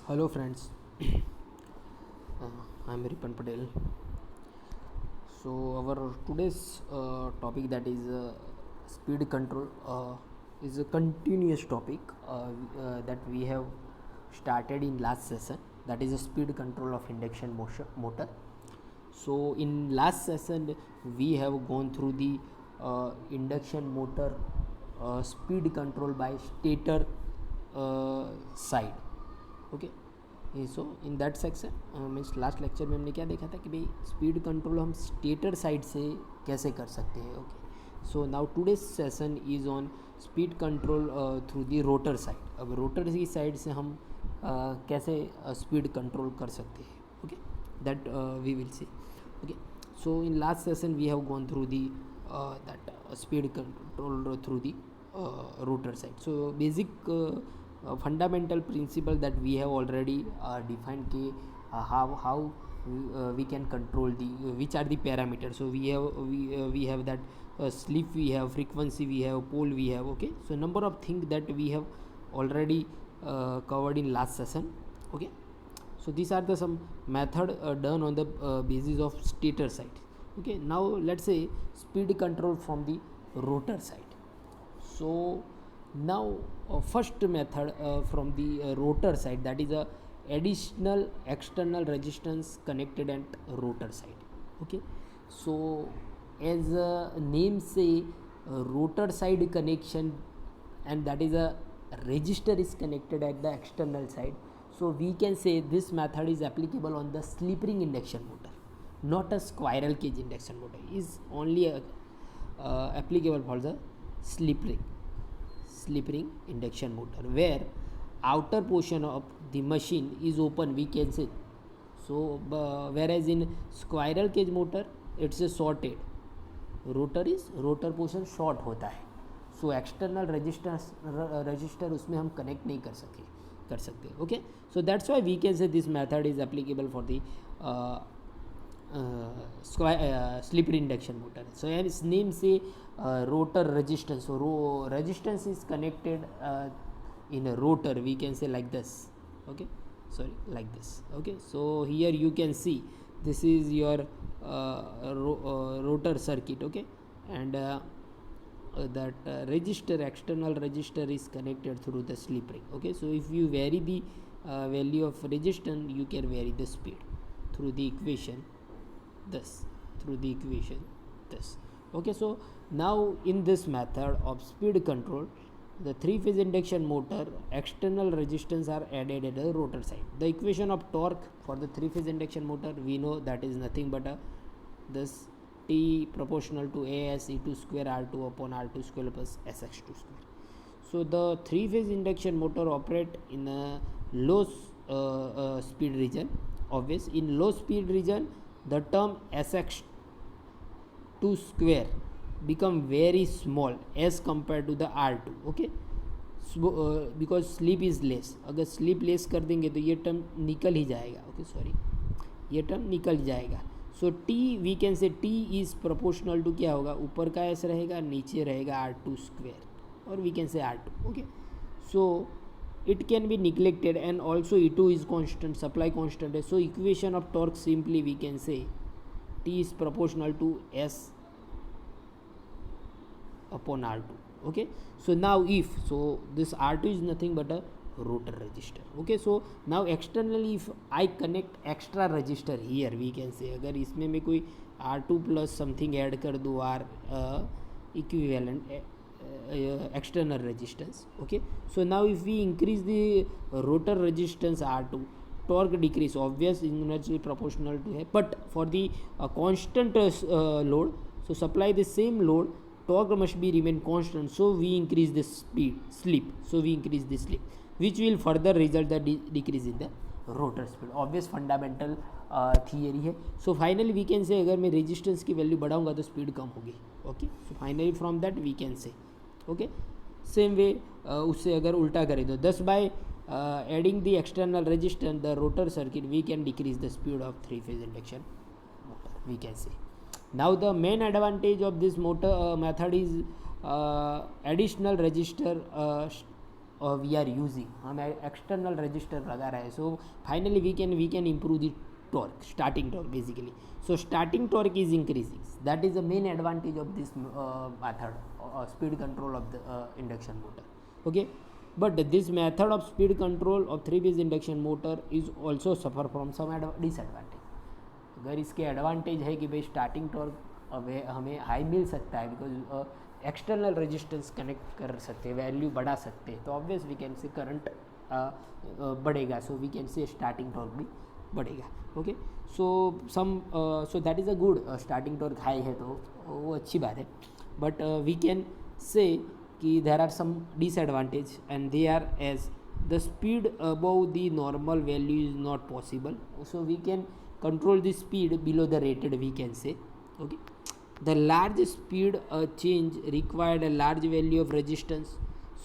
Hello friends, I'm Ripan Patel. So our today's topic, that is speed control, is a continuous topic that we have started in last session. That is a speed control of induction motor. So in last session we have gone through the induction motor speed control by stator side. Okay so in that section means last lecture में हमने क्या देखा था कि भाई speed control हम stator side से कैसे कर सकते हैं. Okay so now today session is on speed control through the rotor side. अब रोटर की साइड से हम कैसे स्पीड कंट्रोल कर सकते हैं. Okay that we will see. Okay so in last session we have gone through the that speed control through the rotor side. So basic fundamental principle that we have already defined ke how we can control the which are the parameters. So we have that slip, we have frequency, we have pole, we have, okay, so number of things that we have already covered in last session. Okay, so these are the some method done on the basis of stator side. Okay, now let's say speed control from the rotor side. So now first method from the rotor side, that is a additional external resistance connected at rotor side. Okay, so as name say rotor side connection, and that is a resistor is connected at the external side. So we can say this method is applicable on the slip ring induction motor, not a squirrel cage induction motor. Is only applicable for the slip ring induction motor, where outer portion of the machine is open, we can say. So whereas in squirrel cage motor it's a sorted, rotor portion short होता है. So external register उसमें हम connect नहीं कर सकते. Okay, so that's why we can say this method is applicable for the slip ring induction motor. So its name say rotor resistance. So resistance is connected in a rotor, we can say like this. Okay, sorry, like this. Okay, so here you can see this is your rotor circuit. Okay, and that external register is connected through the slip ring. Okay, so if you vary the value of resistance, you can vary the speed through the equation this. Okay, so now in this method of speed control, the three-phase induction motor external resistance are added at the rotor side. The equation of torque for the three-phase induction motor, we know that is nothing but this T proportional to AS E2 square R2 upon R2 square plus SX2 square. So the three-phase induction motor operate in a low speed region. Obvious, in low speed region the term SX2 square become very small as compared to the R2. Okay, so, because sleep is less. अगर sleep less कर देंगे तो ये term निकल ही जाएगा. Okay, sorry, ये term निकल जाएगा. So T, we can say T is proportional to क्या होगा, ऊपर का S रहेगा, नीचे रहेगा R2 square, और we can say R2. Okay, so it can be neglected, and also E2 is constant, supply constant. So equation of torque simply we can say T is proportional to S upon R2. Okay, so now if so this R2 is nothing but a rotor resistor. Okay, so now externally if I connect extra resistor here, we can say अगर इसमें मैं कोई R2 plus something add कर दूँ, R equivalent external resistance. Okay, so now if we increase the rotor resistance R2, torque decrease, obvious, inversely proportional to है, but for the constant load, so supply the same load, torque must be remain constant, so we increase the slip, which will further result the decrease in the rotor speed. Obvious fundamental theory है. सो finally we can से अगर मैं resistance की value बढ़ाऊंगा तो speed कम होगी. Okay, so finally from that we can say. Okay, same way उससे अगर उल्टा करें तो 10 by adding the external resistance the rotor circuit, we can decrease the speed of three phase induction motor, we can say. Now the main advantage of this motor method is additional resistor we are using, हम external register लगा रहे हैं, so finally we can improve the torque, starting torque basically. So starting torque is increasing. That is the main advantage of this method, speed control of the induction motor. Okay, but this method of speed control of 3-phase induction motor is also suffer from some disadvantage. अगर इसके advantage है कि भाई starting torque हमें high मिल सकता है because external resistance connect कर सकते हैं, वैल्यू बढ़ा सकते हैं, तो ऑब्वियस वी कैन से करंट बढ़ेगा, सो वी कैन से स्टार्टिंग टॉर्क भी बढ़ेगा. Okay, so that is a good, starting torque high है तो वो अच्छी बात है, बट वी कैन से कि there are some disadvantage and they are as the speed above the normal value is not possible, so we can control the speed below the rated, we can say. Okay, the large speed change required a large value of resistance,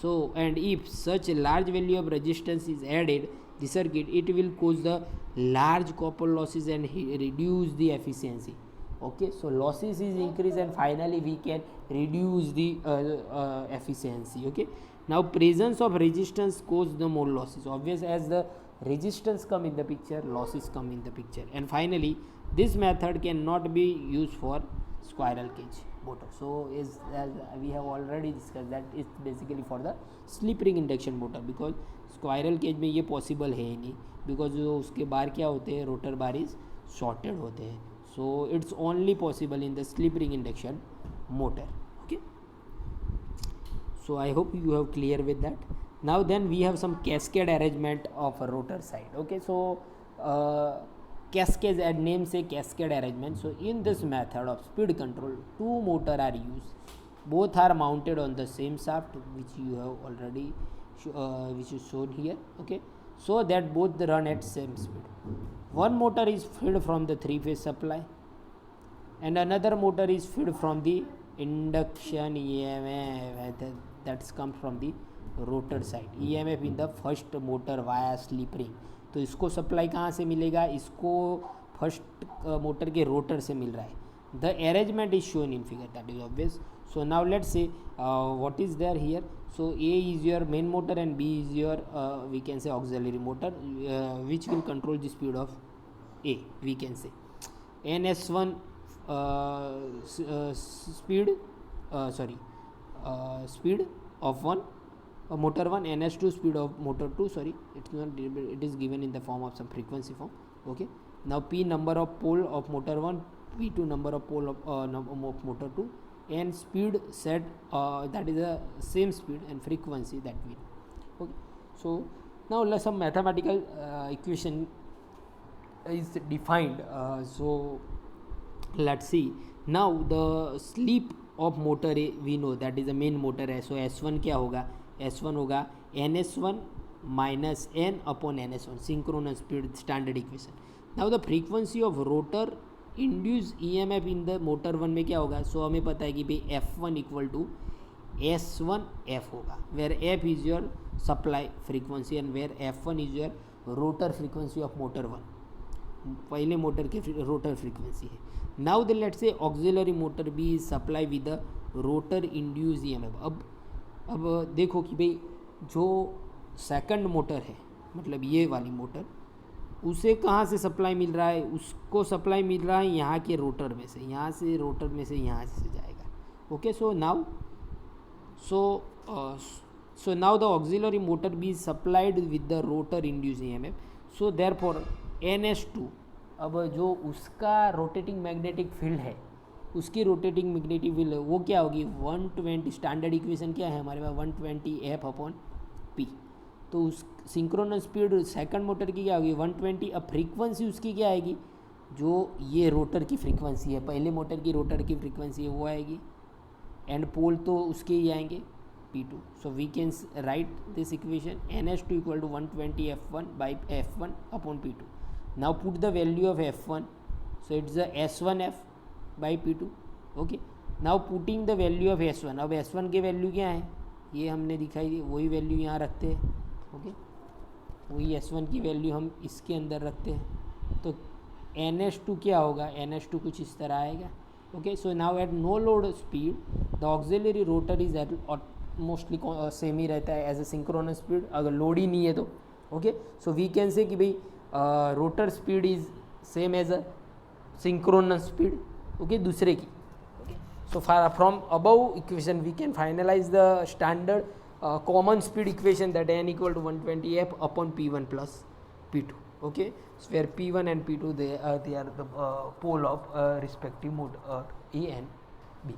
so and if such a large value of resistance is added the circuit, it will cause the large copper losses and reduce the efficiency. Okay, so losses is increase and finally we can reduce the efficiency. Okay, now presence of resistance cause the more losses, obvious, as the resistance come in the picture, losses come in the picture, and finally this method cannot be used for squirrel cage motor. So as we have already discussed that it's basically for the slip ring induction motor, because squirrel cage में ये possible है ही नहीं, because जो उसके बार क्या होते हैं, rotor bar is shorted होते हैं, so it's only possible in the slip ring induction motor. Okay, so I hope you have clear with that. Now then we have some cascade arrangement of a rotor side. Okay, so cascade, at name say cascade arrangement. So in this method of speed control, two motor are used, both are mounted on the same shaft, which you have already which is shown here. Okay, so that both run at same speed. One motor is fed from the 3-phase supply and another motor is fed from the induction EMF that comes from the rotor side, EMF in the first motor via slip ring. तो इसको supply कहाँ से मिलेगा, इसको first motor के rotor से मिल रहा है. The arrangement is shown in figure, that is obvious. So now let's say what is there here. So A is your main motor and B is your we can say auxiliary motor which will control the speed of A, we can say NS1 speed speed of one motor 1, NS2 speed of motor 2, sorry, it's not, it is given in the form of some frequency form. Okay, now P number of pole of motor 1, P2 number of pole of motor 2, and speed set that is the same speed and frequency that we know. Okay, so now some mathematical equation is defined. So let's see. Now the slip of motor A we know that is the main motor है, so S1 क्या होगा, S1 होगा NS1 minus N upon NS1, synchronous speed standard equation. Now the frequency of rotor induced EMF in the motor 1 में क्या होगा, so हमें पता है कि भाई F1 equal to S1F होगा, where F is your supply frequency and where F1 is your rotor frequency of motor 1, पहले मोटर के रोटर फ्रीक्वेंसी है. Now the let's say auxiliary motor B is supply with the rotor induce EMF. अब देखो कि भाई जो second motor है, मतलब ये वाली मोटर, उसे कहाँ से सप्लाई मिल रहा है, उसको सप्लाई मिल रहा है यहाँ के रोटर में से, यहाँ से रोटर में से यहाँ से जाएगा. Okay, so now the auxiliary motor B is supplied with the rotor induce EMF. So therefore NS2, अब जो उसका रोटेटिंग मैग्नेटिक फील्ड है, उसकी रोटेटिंग मैग्नेटिक फील्ड वो क्या होगी, 120. स्टैंडर्ड इक्वेशन क्या है हमारे पास, 120 F अपॉन P. तो उस सिंक्रोनस स्पीड सेकंड मोटर की क्या होगी, 120. अब फ्रीक्वेंसी उसकी क्या आएगी, जो ये रोटर की फ्रीक्वेंसी है, पहले मोटर की रोटर की फ्रीक्वेंसी है वो आएगी, एंड पोल तो उसके ही आएंगे P2. So we can write this equation NS2 equal to 120 F1 by F1 upon P2. Now put the value of F1, so it's the S1F by P2. Okay, now putting the value of S1. अब S1 के value क्या है, ये हमने दिखाई दी, वही value यहाँ रखते हैं. ओके, वही S1 की वैल्यू हम इसके अंदर रखते हैं, तो NS2 क्या होगा, NS2 कुछ इस तरह आएगा. Okay, so now at no load speed the auxiliary rotor is mostly same ही रहता है एज ए सिंक्रोनस स्पीड, अगर लोड ही नहीं है तो. Okay, so we can say कि भाई rotor speed is same as a synchronous speed. Okay, दूसरे की. So from above equation we can finalize the standard common speed equation that n equal to 120 f upon p1 plus p2. Okay, so where p1 and p2 they are the pole of respective motor A and B.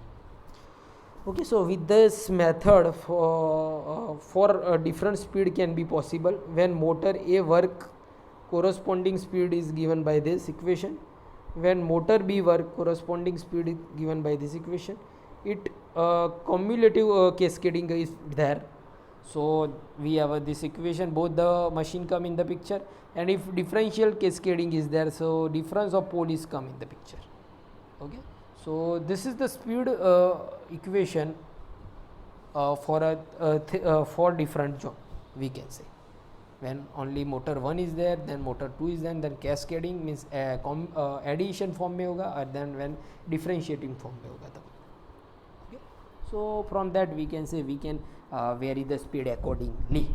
Okay, so with this method for different speed can be possible when motor A work, corresponding speed is given by this equation. When motor B work, corresponding speed is given by this equation. It cumulative cascading is there. So we have this equation, both the machine come in the picture, and if differential cascading is there, so difference of pole is come in the picture. Okay, so this is the speed equation for different job, we can say. When only motor 1 is there, then motor 2 is there, then cascading means addition form में होगा, और then when differentiating form में होगा तब. Okay, so from that we can say we can vary the speed accordingly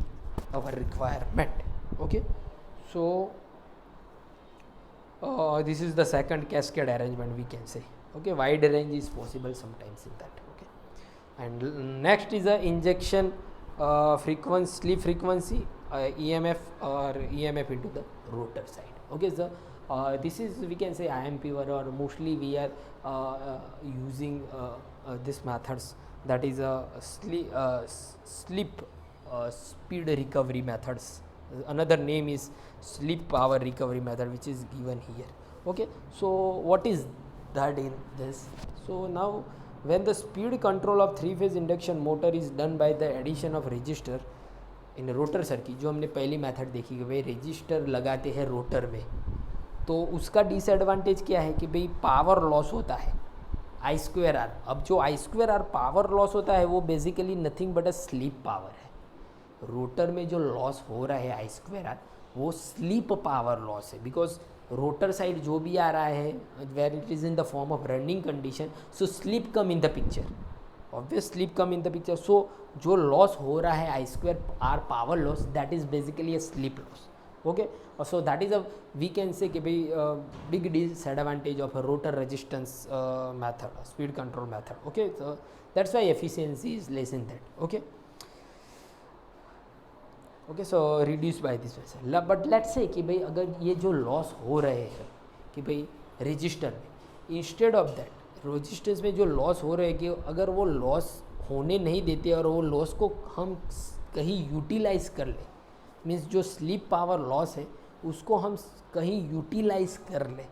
our requirement. Okay, so this is the second cascade arrangement, we can say. Okay, wide range is possible sometimes in that. Okay, and next is a injection frequency, slip frequency, EMF or EMF into the rotor side. Okay, so this is, we can say, IMP, or mostly we are using this methods, that is slip speed recovery methods. Another name is slip power recovery method, which is given here. Okay, so what is that in this? So now when the speed control of 3-phase induction motor is done by the addition of resistor in rotor circuit, जो हमने पहली method देखी कि भाई register लगाते हैं rotor में, तो उसका डिसएडवांटेज क्या है कि भाई पावर लॉस होता है I2R. अब जो I2R पावर लॉस होता है वो basically nothing but a slip power है. रोटर में जो लॉस हो रहा है I2R वो स्लीप पावर लॉस है, बिकॉज रोटर साइड जो भी आ रहा है where it is in the form of running condition, so sleep come in the picture, obvious sleep come in the picture. सो जो लॉस हो रहा है I2R power loss, that is basically a slip loss. Okay, so that is a, we can say कि भाई big disadvantage of rotor resistance method, speed control method. Okay, so that's why efficiency is less in that. Okay, okay, so reduce by this वैसे. But let's say कि भाई अगर ये जो loss हो रहे हैं कि भाई रजिस्टर में, इंस्टेड ऑफ दैट रेजिस्टेंस में जो लॉस हो रहे हैं, कि अगर वो लॉस होने नहीं देते और वो लॉस को हम कहीं यूटिलाइज कर लें, मीन्स जो स्लीप पावर लॉस है उसको हम कहीं यूटिलाइज कर लें.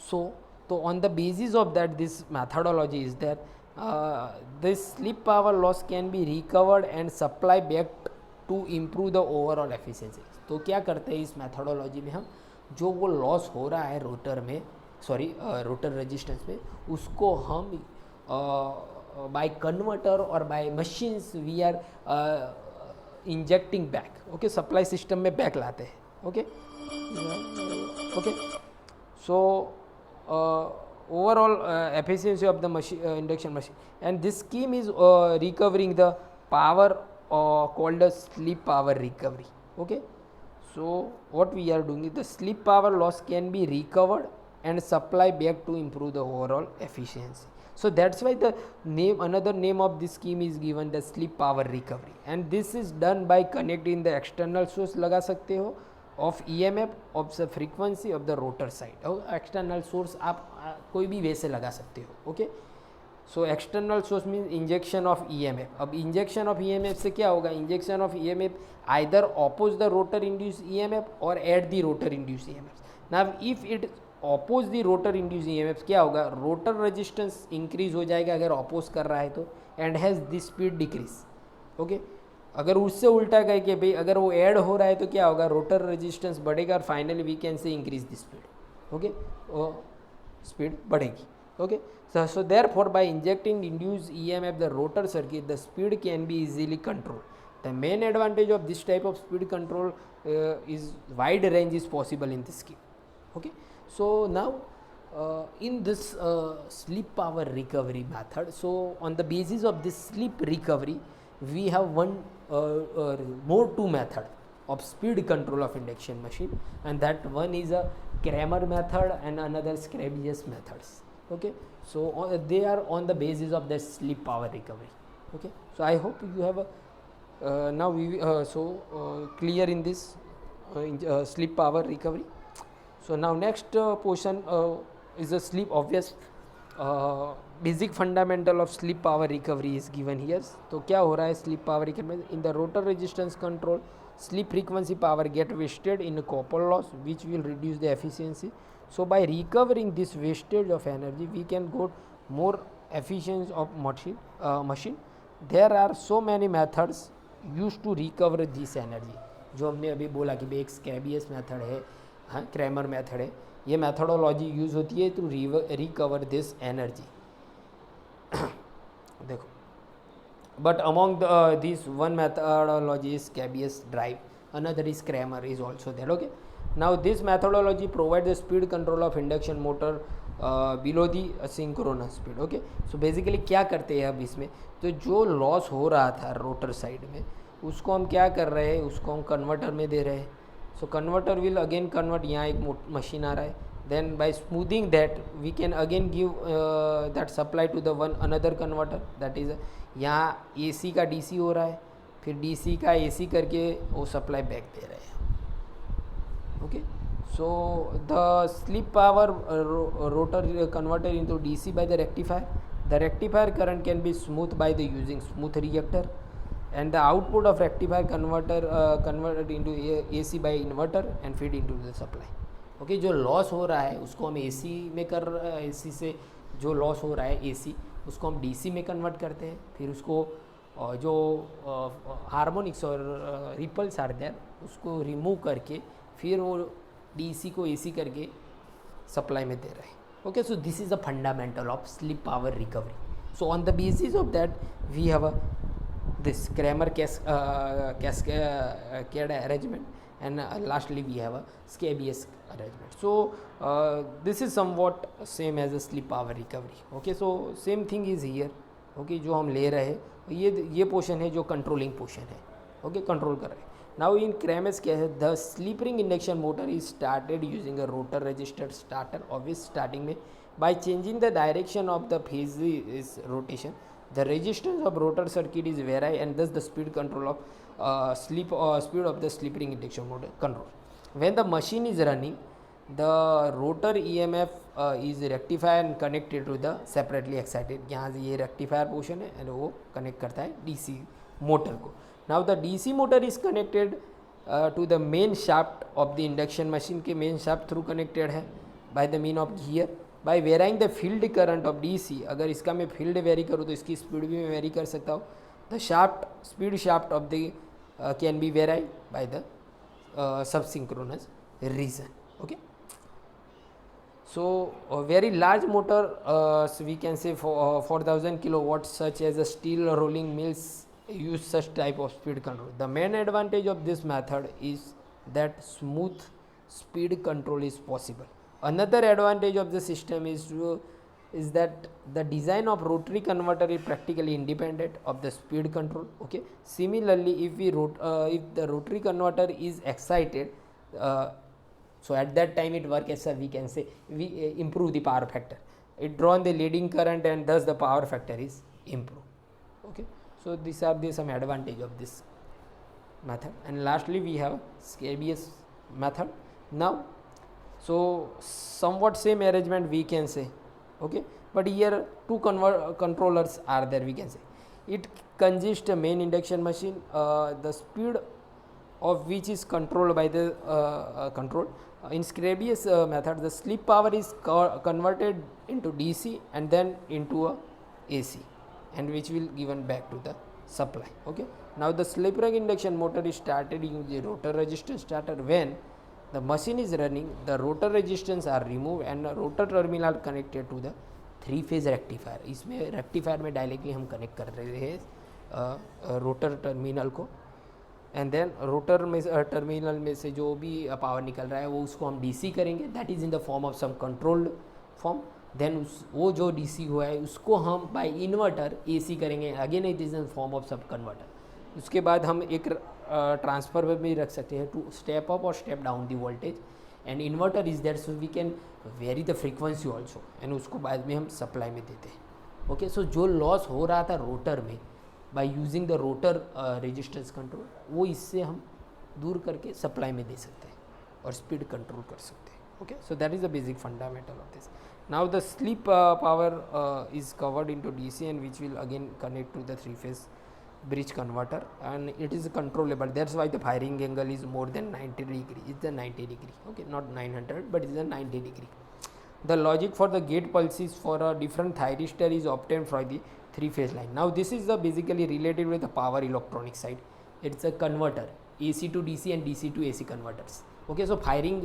सो तो on the basis of that this methodology is that this sleep power loss can be recovered and supply back to improve the overall efficiency. तो क्या करते हैं इस मैथडोलॉजी में, हम जो वो लॉस हो रहा है रोटर में, रोटर रेजिस्टेंस में, उसको हम बाय कन्वर्टर और by machines we are injecting back. Okay, supply system में बैक लाते हैं. Okay, okay, so overall efficiency of the machine, induction machine, and this scheme is recovering the power called a sleep power recovery. Okay, so what we are doing is the sleep power loss can be recovered and supply back to improve the overall efficiency. So that's why the name, another name of this scheme is given the sleep power recovery, and this is done by connecting the external source लगा सकते हो of EMF of the frequency of the rotor side. और external source आप कोई भी वे से लगा सकते हो. Okay, so external source means injection of EMF. अब इंजेक्शन ऑफ EMF से क्या होगा, injection of EMF either oppose the rotor induce EMF और at the rotor induce EMF. Now if it oppose the rotor induce EMF, क्या होगा, rotor resistance increase हो जाएगा अगर ऑपोज कर रहा है तो, and has the speed decrease. Okay, अगर उससे उल्टा गए कि भाई अगर वो ऐड हो रहा है तो क्या होगा, रोटर रेजिस्टेंस बढ़ेगा और finally we can say increase the speed. Okay, speed बढ़ेगी. Okay, so therefore by injecting induced EMF the rotor circuit, the speed can be easily controlled. The main advantage of this type of speed control is wide range is possible in this scheme. Okay, so now in this sleep power recovery method, so on the basis of this sleep recovery we have one more two method of speed control of induction machine, and that one is a Kramer method and another Scrabius methods. Okay, so they are on the basis of the slip power recovery. Okay, so I hope you have a now we clear in this slip power recovery. So now next portion is a slip obvious basic fundamental of slip power recovery is given here. तो क्या हो रहा है slip power recovery in the rotor resistance control, slip frequency power get wasted in copper loss which will reduce the efficiency. So by recovering this wastage of energy we can get more efficiency of machine. There are so many methods used to recover this energy. जो हमने अभी बोला कि भाई एक स्क्रैबियस method है, हाँ Cramer method है, ये मेथडोलॉजी यूज़ होती है टू रिकवर दिस एनर्जी. देखो, but among these one methodology is Scrabius drive, another is Kramer is also there. Okay, now this methodology provides the speed control of induction motor below the synchronous speed. Okay, so basically क्या करते हैं अब इसमें, तो जो loss हो रहा था रोटर साइड में उसको हम क्या कर रहे हैं, उसको हम कन्वर्टर में दे रहे हैं. सो कन्वर्टर विल अगेन कन्वर्ट, यहाँ एक मशीन आ रहा है, then by smoothing that we can again give that supply to the one another converter, that is यहाँ AC का DC हो रहा है, फिर DC का AC करके वो सप्लाई बैक दे रहे हैं. Okay, so the slip power rotor converter into DC by the rectifier. The rectifier current can be smooth by the using smooth reactor, and the output of rectifier converter converted into AC by inverter and feed into the supply. Okay, जो loss हो रहा है उसको हम AC में AC से जो loss हो रहा है AC उसको हम DC में कन्वर्ट करते हैं, फिर उसको जो हार्मोनिक्स और रिपल्स आर देयर उसको रिमूव करके फिर वो DC को AC करके सप्लाई में दे रहे हैं. Okay, so this is the fundamental of slip power recovery. So on the basis of that we have this Kramer cascade arrangement, and lastly we have a Scrabius arrangement. So this is somewhat same as a slip power recovery. Okay, so same thing is here. Okay, जो हम ले रहे हैं ये portion है जो controlling portion है. Okay, control कर रहे हैं. नाउ इन Kramer's क्या है, the slip ring induction motor is started using a rotor registered starter. Obvious starting में by changing the direction of the phase is rotation, the resistance of rotor circuit is vary, and thus the speed control of speed of the slip ring induction motor control. When the machine is running, the rotor EMF is rectified and connected to the separately excited. यहाँ से ये rectifier portion है and वो connect करता है DC motor को. Now the DC motor is connected to the main shaft of the induction machine के main shaft through connected है by the mean of gear. By varying the field current of DC, अगर इसका मैं field very करूँ तो इसकी speed भी मैं वेरी कर सकता हूँ. The shaft speed shaft of the can be varied by the sub synchronous region. Okay, so very large motor we can say 4000 kilowatt such as a steel rolling mills use such type of speed control. The main advantage of this method is that smooth speed control is possible. Another advantage of the system is that the design of rotary converter is practically independent of the speed control. Okay, similarly if the rotary converter is excited, so at that time it work as we can say we improve the power factor, it drawn the leading current and thus the power factor is improved. Okay, so these are the some advantage of this method. And lastly we have Scrabius method. Now so somewhat same arrangement we can say. Okay, but here two controllers are there, we can say. It consists a main induction machine, the speed of which is controlled by the control. In Scrabius method the slip power is converted into DC and then into a AC, and which will given back to the supply. Okay, now the slip ring induction motor is started using the rotor resistance starter. When the machine is running, the rotor resistance are removed and rotor terminal connected to the 3-phase rectifier. इसमें rectifier में directly हम connect कर रहे हैं rotor terminal को, and then rotor में terminal में से जो भी पावर निकल रहा है वो उसको हम DC करेंगे, that is in the form of some controlled form. Then वो जो DC हुआ है उसको हम बाय इन्वर्टर AC करेंगे, again it is in form of sub converter. उसके बाद हम एक ट्रांसफार्मर भी रख सकते हैं टू स्टेप अप और step down the voltage, and inverter is there so we can vary the frequency also, and उसको बाद में हम सप्लाई में देते हैं। ओके, सो जो लॉस हो रहा था रोटर में by using the rotor resistance control, वो इससे हम दूर करके सप्लाई में दे सकते हैं और स्पीड कंट्रोल कर सकते हैं। Okay, so that is the basic fundamental of this. Now the slip power is covered into DC, and which will again connect to the three-phase bridge converter, and it is controllable. That's why the firing angle is more than 90 degree. It's a 90 degree. Okay, not 900, but it's a 90 degree. The logic for the gate pulses for a different thyristor is obtained from the three-phase line. Now this is the basically related with the power electronic side. It's a converter, AC to DC and DC to AC converters. Okay, so firing,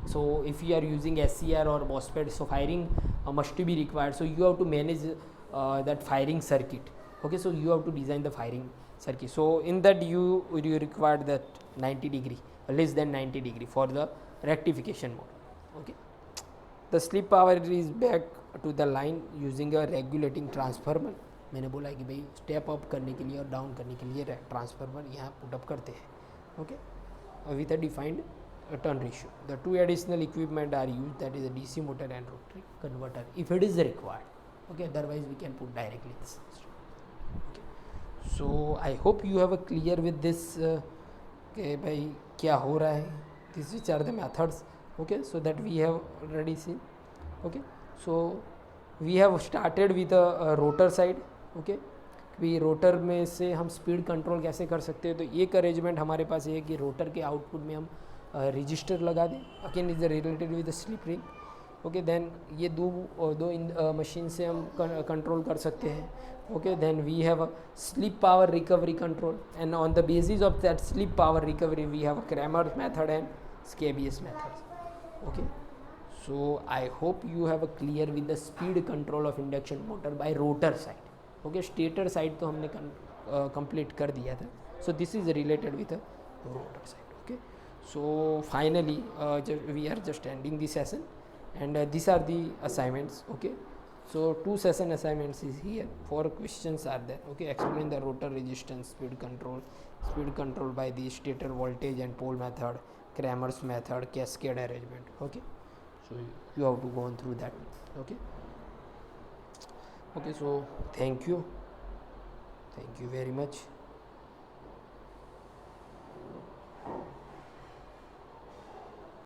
so if you are using SCR or MOSFET, so firing must be required. So you have to manage that firing circuit. Okay, so you have to design the firing circuit. So in that you require that 90 degree, less than 90 degree for the rectification mode. Okay, the slip power is back to the line using a regulating transformer. मैंने बोला कि भाई step up करने के लिए और down करने के लिए ट्रांसफार्मर यहाँ पुटअप करते हैं. Okay, with a defined turn ratio. The two additional equipment are used, that is a DC motor and rotary converter if it is required. Okay, otherwise we can put directly this system. Okay, so I hope you have a clear with this कि भाई क्या हो रहा है. These which are the methods. Okay, so that we have already seen. Okay, so we have started with a rotor side. Okay, भी rotor में से हम स्पीड कंट्रोल कैसे कर सकते हैं. तो एक अरेंजमेंट हमारे पास ये है कि रोटर के आउटपुट में हम रजिस्टर लगा दें. Again is related with the slip ring. Okay, then ये दो मशीन से हम कंट्रोल कर सकते हैं. Okay, then we have a slip power recovery control, and on the basis of that slip power recovery we have a Cramer's method and स्केबियस method. Okay, so I hope you have a clear with the speed control of induction motor bye rotor side. Okay, stator side तो हमने complete कर दिया था. So this is related with the rotor side. Okay, so finally we are just ending the session, and these are the assignments. Okay, so 2 session assignments is here. 4 questions are there. Okay, explain the rotor resistance, speed control by the stator voltage and pole method, Cramer's method, cascade arrangement. Okay, so you have to go on through that. Okay, so thank you very much.